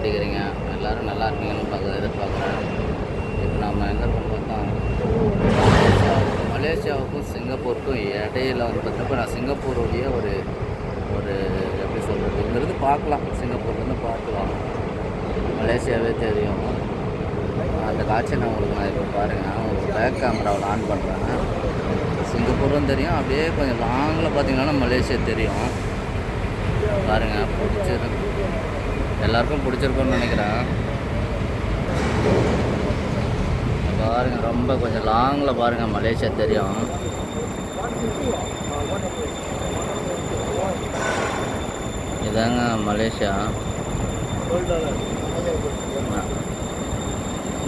பண்ணிக்கிறீங்க? எல்லோரும் நல்லா இருக்கீங்கன்னு எதிர்பார்க்குறேன். இப்போ நம்ம எங்கே இருக்கோம் பார்த்தா மலேசியாவுக்கும் சிங்கப்பூருக்கும் இடையில வந்து பார்த்தீங்கன்னா நான் சிங்கப்பூருடைய ஒரு ஒரு எப்படி சொல்கிறது, இங்கேருந்து பார்க்கலாம், சிங்கப்பூர்லேருந்து பார்க்கலாம், மலேசியாவே தெரியும். அந்த காட்சியை நான் இப்போ பாருங்கள், உங்களுக்கு பேக் கேமராவில் ஆன் பண்ணுறேன். சிங்கப்பூரும் தெரியும், அப்படியே கொஞ்சம் லாங்கில் பார்த்தீங்கன்னா மலேசியா தெரியும். பாருங்கள், எல்லாருக்கும் பிடிச்சிருக்குன்னு நினைக்கிறேன். பாருங்கள், ரொம்ப கொஞ்சம் லாங்கில் பாருங்கள் மலேசியா தெரியும். இதாங்க மலேசியா.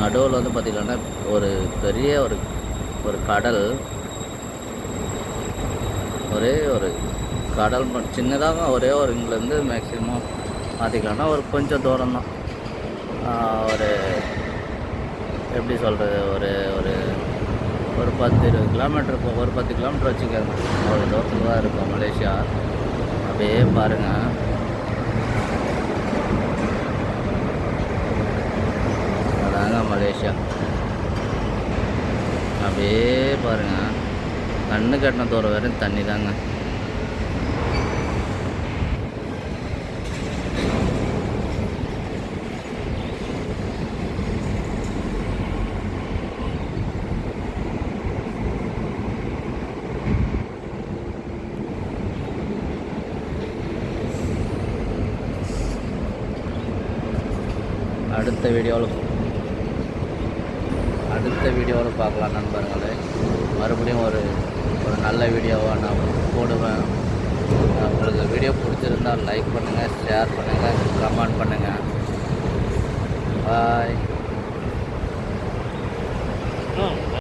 நடுவில் வந்து பார்த்திங்கன்னா ஒரு பெரிய ஒரு கடல், ஒரே ஒரு கடல் சின்னதாக, ஒரே ஒரு இங்கேருந்து மேக்ஸிமம் பார்த்திக்கலாம்னா ஒரு கொஞ்சம் தூரம் தான். ஒரு எப்படி சொல்கிறது, ஒரு ஒரு ஒரு 10-20 கிலோமீட்டர் இருக்கும், ஒரு 10 கிலோமீட்டர் வச்சுக்கோங்க, அவ்வளோ தூரத்தில் தான் இருக்கும் மலேசியா. அப்படியே பாருங்கள், அதாங்க மலேசியா. அப்படியே பாருங்கள், கண்ணு கட்டின தூரம் வரையும் தண்ணி தாங்க. அடுத்த வீடியோவில் பார்க்கலாம் நண்பர்களே. மறுபடியும் ஒரு நல்ல வீடியோவாக நான் போடுவேன். உங்களுக்கு வீடியோ பிடிச்சிருந்தால் லைக் பண்ணுங்கள், ஷேர் பண்ணுங்கள், கமெண்ட் பண்ணுங்கள். பாய்.